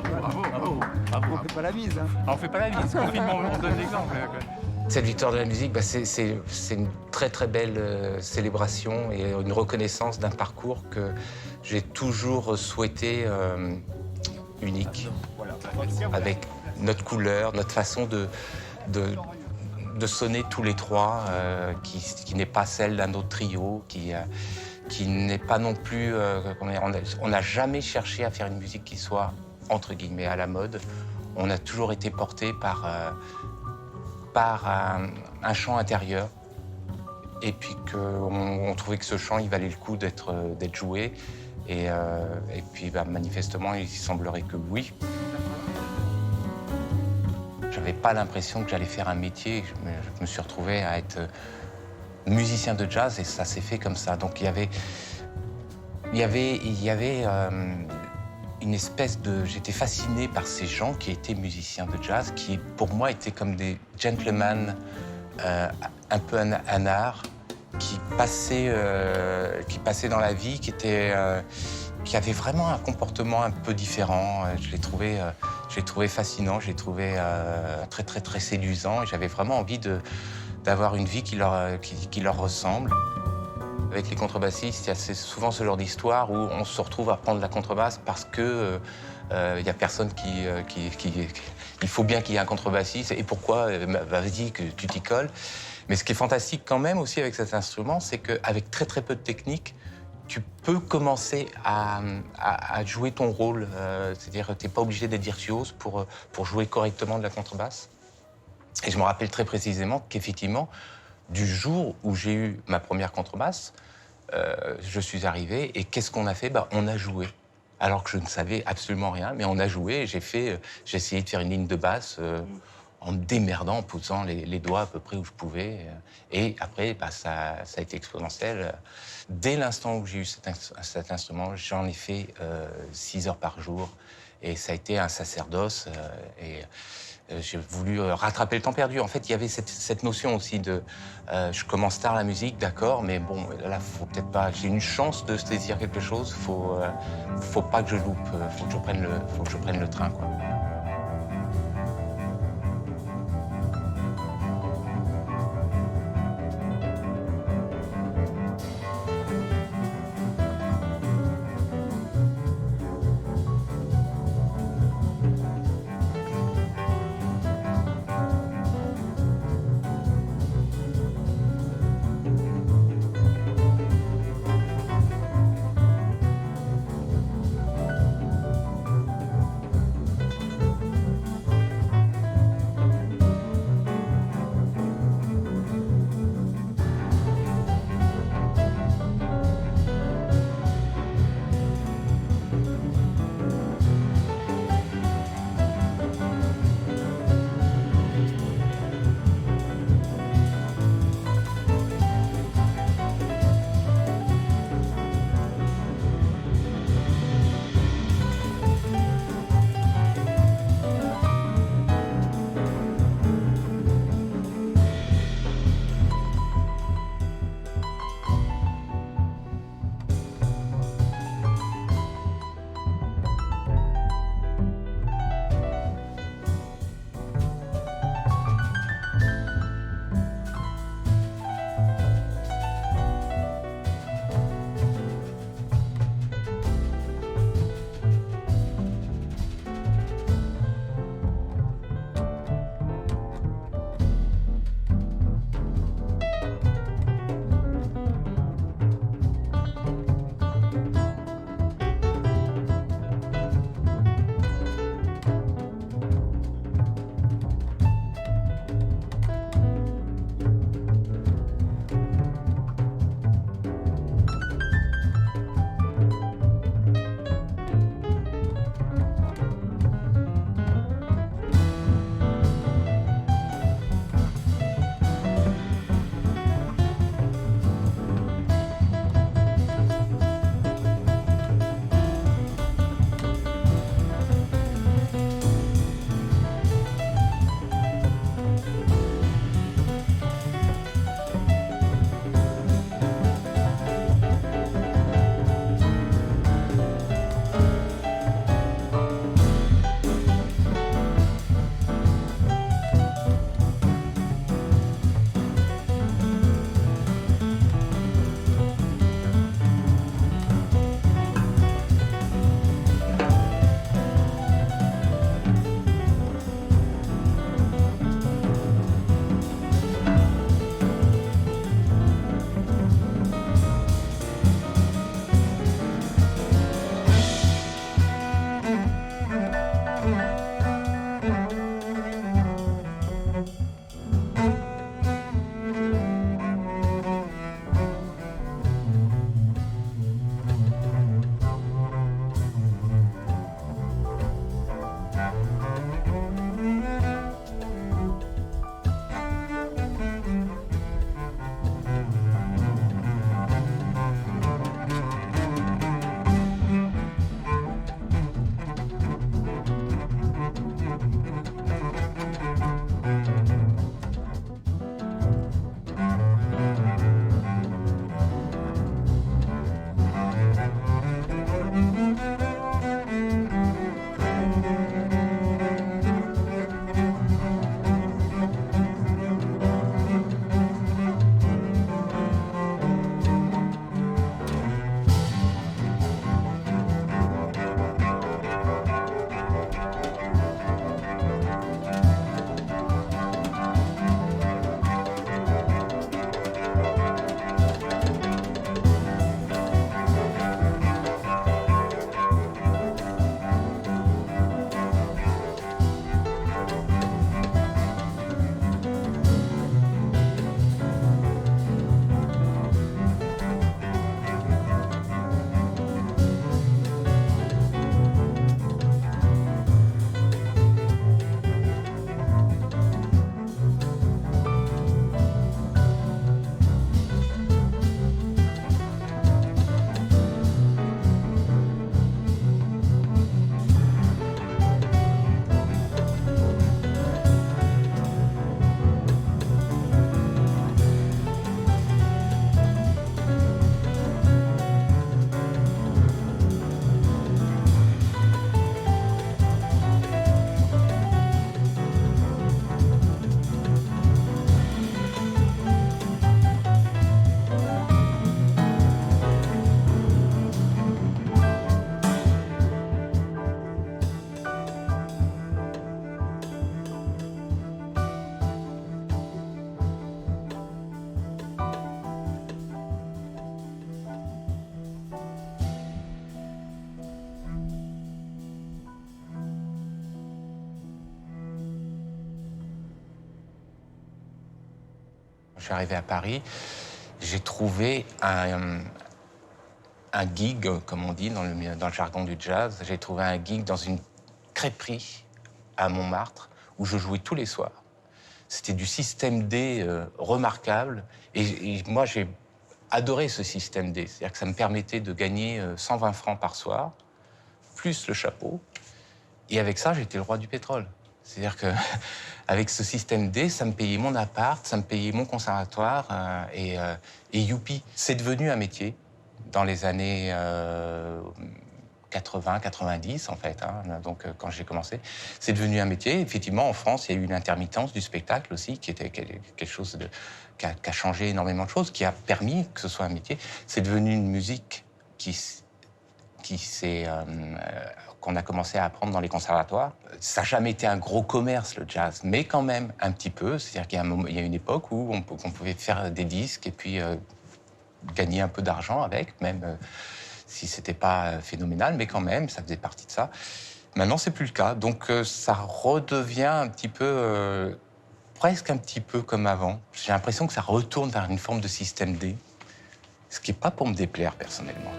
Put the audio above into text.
Bravo. On fait pas la mise, hein. Ah, on fait pas la mise, confinement, on donne l'exemple. Cette victoire de la musique, c'est une très très belle célébration et une reconnaissance d'un parcours que j'ai toujours souhaité unique, avec notre couleur, notre façon de sonner tous les trois, qui n'est pas celle d'un autre trio, qui n'est pas non plus... on n'a jamais cherché à faire une musique qui soit, entre guillemets, à la mode. On a toujours été porté par un chant intérieur, et puis qu'on trouvait que ce chant, il valait le coup d'être joué. Et puis, manifestement, il semblerait que oui. J'avais pas l'impression que j'allais faire un métier. Je me suis retrouvé à être musicien de jazz, et ça s'est fait comme ça. Donc, il y avait une espèce de... J'étais fasciné par ces gens qui étaient musiciens de jazz, qui, pour moi, étaient comme des gentlemen, un peu un art, qui passaient dans la vie, qui avaient vraiment un comportement un peu différent. Je les trouvais fascinants, je les trouvais très, très, très séduisants, et j'avais vraiment envie d'avoir une vie qui leur ressemble. Avec les contrebassistes, il y a souvent ce genre d'histoire où on se retrouve à prendre la contrebasse parce que y a personne il faut bien qu'il y ait un contrebassiste. Et pourquoi? Vas-y, que tu t'y colles. Mais ce qui est fantastique quand même aussi avec cet instrument, c'est qu'avec très très peu de technique, tu peux commencer à jouer ton rôle. C'est-à-dire que tu n'es pas obligé d'être virtuose pour jouer correctement de la contrebasse. Et je me rappelle très précisément qu'effectivement, du jour où j'ai eu ma première contrebasse, je suis arrivé, et qu'est-ce qu'on a fait? On a joué. Alors que je ne savais absolument rien, mais on a joué, et j'ai essayé de faire une ligne de basse en me démerdant, en posant les doigts à peu près où je pouvais. Et après, ça a été exponentiel. Dès l'instant où j'ai eu cet instrument, j'en ai fait 6 heures par jour, et ça a été un sacerdoce. J'ai voulu rattraper le temps perdu. En fait, il y avait cette notion aussi de... je commence tard la musique, d'accord, mais bon, là, faut peut-être pas... J'ai une chance de saisir quelque chose, faut pas que je loupe, faut que je prenne le train, quoi. suis arrivé à Paris, j'ai trouvé un gig, comme on dit dans le jargon du jazz. J'ai trouvé un gig dans une crêperie à Montmartre où je jouais tous les soirs. C'était du système D remarquable. Et moi, j'ai adoré ce système D. C'est-à-dire que ça me permettait de gagner 120 francs par soir, plus le chapeau. Et avec ça, j'étais le roi du pétrole. C'est-à-dire que avec ce système D, ça me payait mon appart, ça me payait mon conservatoire et youpi. C'est devenu un métier dans les années 80, 90 en fait. Hein. Donc quand j'ai commencé, c'est devenu un métier. Effectivement, en France, il y a eu une intermittence du spectacle aussi, qui était quelque chose qui a changé énormément de choses, qui a permis que ce soit un métier. C'est devenu une musique qu'on a commencé à apprendre dans les conservatoires. Ça n'a jamais été un gros commerce, le jazz, mais quand même un petit peu. C'est-à-dire qu'il y a une époque où on pouvait faire des disques et puis gagner un peu d'argent avec, même si c'était pas phénoménal, mais quand même, ça faisait partie de ça. Maintenant, c'est plus le cas. Donc, ça redevient un petit peu, presque un petit peu comme avant. J'ai l'impression que ça retourne vers une forme de système D, ce qui n'est pas pour me déplaire, personnellement.